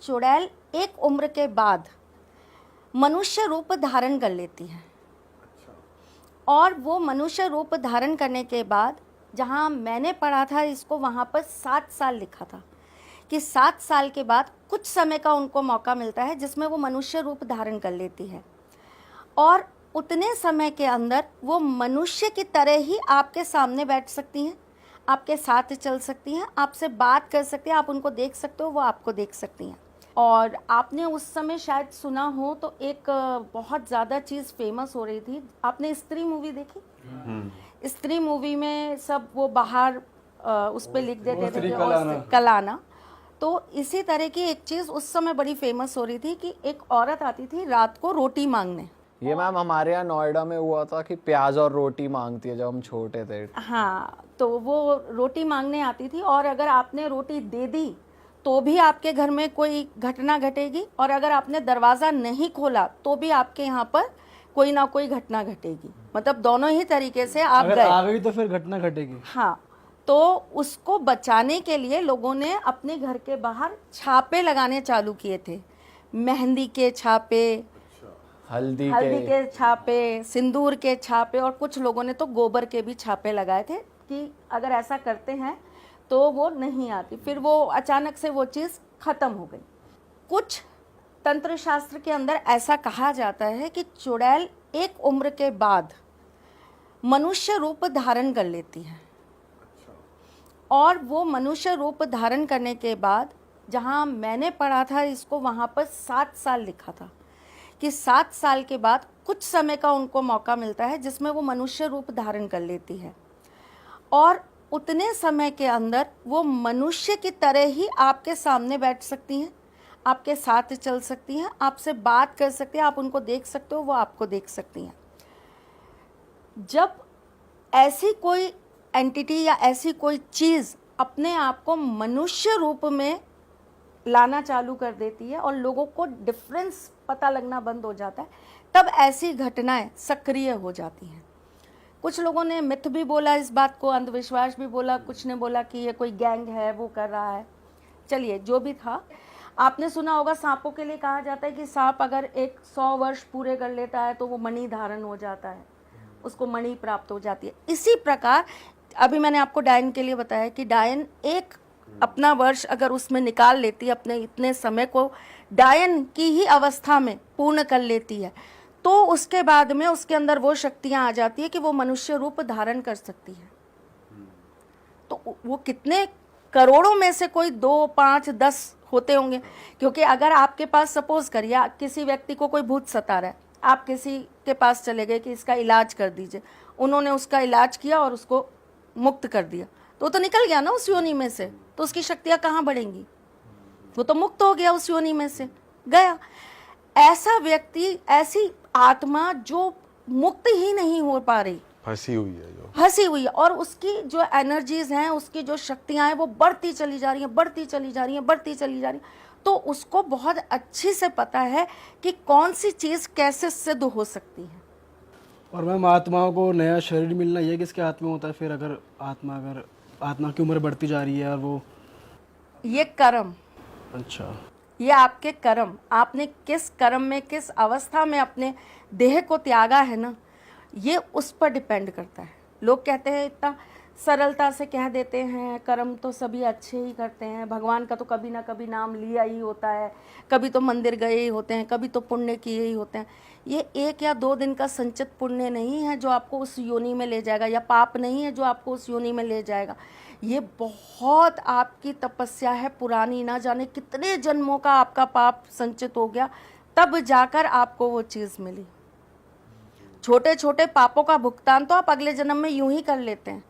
चुड़ैल एक उम्र के बाद मनुष्य रूप धारण कर लेती है। और वो मनुष्य रूप धारण करने के बाद जहाँ मैंने पढ़ा था इसको, वहाँ पर 7 साल लिखा था कि 7 साल के बाद कुछ समय का उनको मौका मिलता है जिसमें वो मनुष्य रूप धारण कर लेती है। और उतने समय के अंदर वो मनुष्य की तरह ही आपके सामने बैठ सकती हैं, आपके साथ चल सकती हैं, आपसे बात कर सकती हैं, आप उनको देख सकते हो, वो आपको देख सकती हैं। और आपने उस समय शायद सुना हो तो एक बहुत ज़्यादा चीज़ फेमस हो रही थी। आपने स्त्री मूवी देखी? स्त्री मूवी में सब वो बाहर उस पर लिख देते थे कलाना। तो इसी तरह की एक चीज़ उस समय बड़ी फेमस हो रही थी कि एक औरत आती थी रात को रोटी मांगने। ये मैम हमारे यहाँ नोएडा में हुआ था कि प्याज और रोटी मांगती है जब हम छोटे थे। हाँ, तो वो रोटी मांगने आती थी और अगर आपने रोटी दे दी तो भी आपके घर में कोई घटना घटेगी, और अगर आपने दरवाज़ा नहीं खोला तो भी आपके यहाँ पर कोई ना कोई घटना घटेगी। मतलब दोनों ही तरीके से आप अगर गए, आ गई तो फिर घटना घटेगी। हाँ, तो उसको बचाने के लिए लोगों ने अपने घर के बाहर छापे लगाने चालू किए थे। मेहंदी के छापे, हल्दी के छापे, सिंदूर के छापे, और कुछ लोगों ने तो गोबर के भी छापे लगाए थे कि अगर ऐसा करते हैं तो वो नहीं आती। फिर वो अचानक से वो चीज़ खत्म हो गई। कुछ तंत्र शास्त्र के अंदर ऐसा कहा जाता है कि चुड़ैल एक उम्र के बाद मनुष्य रूप धारण कर लेती है। और वो मनुष्य रूप धारण करने के बाद जहाँ मैंने पढ़ा था इसको, वहाँ पर 7 साल लिखा था कि 7 साल के बाद कुछ समय का उनको मौका मिलता है जिसमें वो मनुष्य रूप धारण कर लेती है। और उतने समय के अंदर वो मनुष्य की तरह ही आपके सामने बैठ सकती हैं, आपके साथ चल सकती हैं, आपसे बात कर सकती हैं, आप उनको देख सकते हो, वो आपको देख सकती हैं। जब ऐसी कोई एंटिटी या ऐसी कोई चीज़ अपने आप को मनुष्य रूप में लाना चालू कर देती है और लोगों को डिफरेंस पता लगना बंद हो जाता है, तब ऐसी घटनाएं सक्रिय हो जाती हैं। कुछ लोगों ने मिथ भी बोला इस बात को, अंधविश्वास भी बोला, कुछ ने बोला कि ये कोई गैंग है वो कर रहा है। चलिए, जो भी था, आपने सुना होगा सांपों के लिए कहा जाता है कि सांप अगर 100 वर्ष पूरे कर लेता है तो वो मणि धारण हो जाता है, उसको मणि प्राप्त हो जाती है। इसी प्रकार अभी मैंने आपको डायन के लिए बताया कि डायन एक अपना वर्ष अगर उसमें निकाल लेती है, अपने इतने समय को डायन की ही अवस्था में पूर्ण कर लेती है, तो उसके बाद में उसके अंदर वो शक्तियां आ जाती है कि वो मनुष्य रूप धारण कर सकती है। तो वो कितने करोड़ों में से कोई 2, 5, 10 होते होंगे। क्योंकि अगर आपके पास सपोज करिए किसी व्यक्ति को कोई भूत सता रहा है, आप किसी के पास चले गए कि इसका इलाज कर दीजिए, उन्होंने उसका इलाज किया और उसको मुक्त कर दिया, तो निकल गया ना उस योनि में से, तो उसकी शक्तियां कहाँ बढ़ेंगी? वो तो मुक्त हो गया, उस योनि में से गया। ऐसा व्यक्ति, ऐसी आत्मा जो मुक्त ही नहीं हो पा रही, फंसी हुई है, और उसकी जो एनर्जीज हैं, उसकी जो शक्तियां हैं, वो बढ़ती चली जा रही हैं, तो उसको बहुत अच्छी से पता है कि कौन सी चीज़ कैसे सिद्ध हो सकती है। और मैम, आत्माओं को नया शरीर मिलना ये किसके हाथ में होता है फिर? अगर आत्मा की उम्र बढ़ती जा रही है और वो, ये कर्म, अच्छा, ये आपके कर्म, आपने किस कर्म में, किस अवस्था में अपने देह को त्यागा है ना, ये उस पर डिपेंड करता है। लोग कहते हैं, इतना सरलता से कह देते हैं कर्म तो सभी अच्छे ही करते हैं, भगवान का तो कभी ना कभी नाम लिया ही होता है, कभी तो मंदिर गए ही होते हैं, कभी तो पुण्य किए ही होते हैं। ये 1 या 2 दिन का संचित पुण्य नहीं है जो आपको उस योनि में ले जाएगा, या पाप नहीं है जो आपको उस योनि में ले जाएगा। ये बहुत आपकी तपस्या है पुरानी, ना जाने कितने जन्मों का आपका पाप संचित हो गया, तब जाकर आपको वो चीज़ मिली। छोटे छोटे पापों का भुगतान तो आप अगले जन्म में यूं ही कर लेते हैं।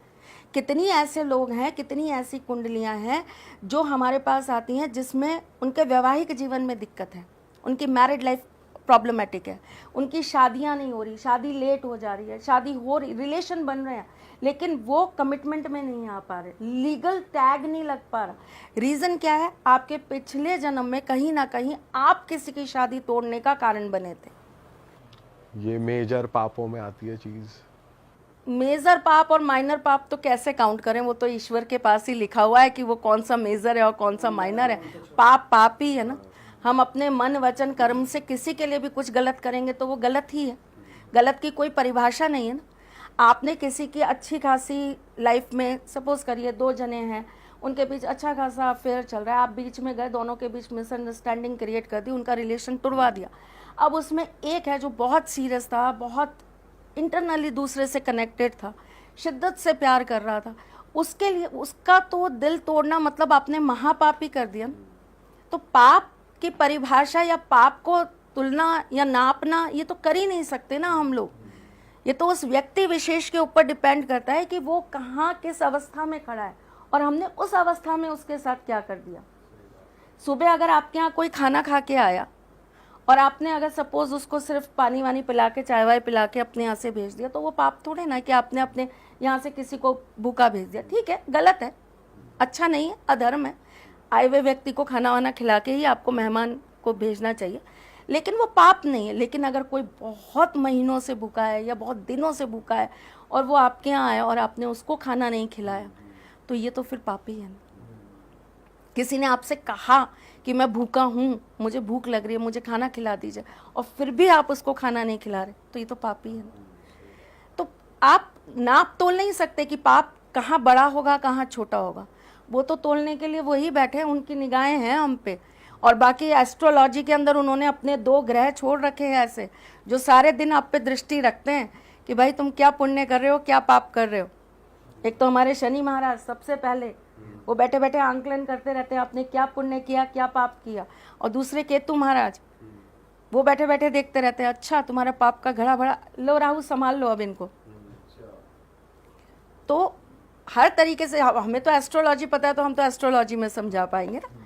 कितनी ऐसे लोग हैं, कितनी ऐसी कुंडलियां हैं जो हमारे पास आती हैं जिसमें उनके वैवाहिक जीवन में दिक्कत है, उनकी मैरिड लाइफ प्रॉब्लमेटिक है, उनकी शादियां नहीं हो रही, शादी लेट हो जा रही है, शादी हो रही, रिलेशन बन रहे हैं, लेकिन वो कमिटमेंट में नहीं आ पा रहे, लीगल टैग नहीं लग पा रहा। रीज़न क्या है? आपके पिछले जन्म में कहीं ना कहीं आप किसी की शादी तोड़ने का कारण बने थे। ये मेजर पापों में आती है चीज़। मेजर पाप और माइनर पाप तो कैसे काउंट करें? वो तो ईश्वर के पास ही लिखा हुआ है कि वो कौन सा मेजर है और कौन सा माइनर है। पाप पाप ही है ना। हम अपने मन वचन कर्म से किसी के लिए भी कुछ गलत करेंगे तो वो गलत ही है। गलत की कोई परिभाषा नहीं है ना। आपने किसी की अच्छी खासी लाइफ में, सपोज करिए 2 जने हैं, उनके बीच अच्छा खासा अफेयर चल रहा है, आप बीच में गए, दोनों के बीच मिसअंडरस्टैंडिंग क्रिएट कर दी, उनका रिलेशन तुड़वा दिया। अब उसमें एक है जो बहुत सीरियस था, बहुत इंटरनली दूसरे से कनेक्टेड था, शिद्दत से प्यार कर रहा था, उसके लिए उसका तो दिल तोड़ना मतलब आपने महापाप ही कर दिया ना। तो पाप की परिभाषा या पाप को तुलना या नापना ये तो कर ही नहीं सकते ना हम लोग। ये तो उस व्यक्ति विशेष के ऊपर डिपेंड करता है कि वो कहाँ किस अवस्था में खड़ा है और हमने उस अवस्था में उसके साथ क्या कर दिया। सुबह अगर आपके यहाँ कोई खाना खा के आया और आपने अगर सपोज उसको सिर्फ पानी वानी पिला के, चाय वाय पिला के अपने यहाँ से भेज दिया, तो वो पाप थोड़े ना कि आपने अपने यहाँ से किसी को भूखा भेज दिया। ठीक है, गलत है, अच्छा नहीं है, अधर्म है। आए हुए व्यक्ति को खाना वाना खिला के ही आपको मेहमान को भेजना चाहिए, लेकिन वो पाप नहीं है। लेकिन अगर कोई बहुत महीनों से भूखा है या बहुत दिनों से भूखा है और वो आपके यहाँ आया और आपने उसको खाना नहीं खिलाया, तो ये तो फिर पाप ही है ना। किसी ने आपसे कहा कि मैं भूखा हूँ, मुझे भूख लग रही है, मुझे खाना खिला दीजिए, और फिर भी आप उसको खाना नहीं खिला रहे, तो ये तो पाप ही है ना। तो आप नाप तोल नहीं सकते कि पाप कहाँ बड़ा होगा कहाँ छोटा होगा। वो तो तोलने के लिए वही बैठे हैं, उनकी निगाहें हैं हम पे। और बाकी एस्ट्रोलॉजी के अंदर उन्होंने अपने 2 ग्रह छोड़ रखे हैं ऐसे, जो सारे दिन आप पे दृष्टि रखते हैं कि भाई तुम क्या पुण्य कर रहे हो, क्या पाप कर रहे हो। एक तो हमारे शनि महाराज सबसे पहले वो बैठे बैठे आंकलन करते रहते हैं, आपने क्या पुण्य किया, क्या पाप किया। और दूसरे केतु महाराज वो बैठे बैठे देखते रहते हैं, अच्छा तुम्हारा पाप का घड़ा भरा, लो राहु संभाल लो अब इनको। तो हर तरीके से हमें तो एस्ट्रोलॉजी पता है, तो हम तो एस्ट्रोलॉजी में समझा पाएंगे ना।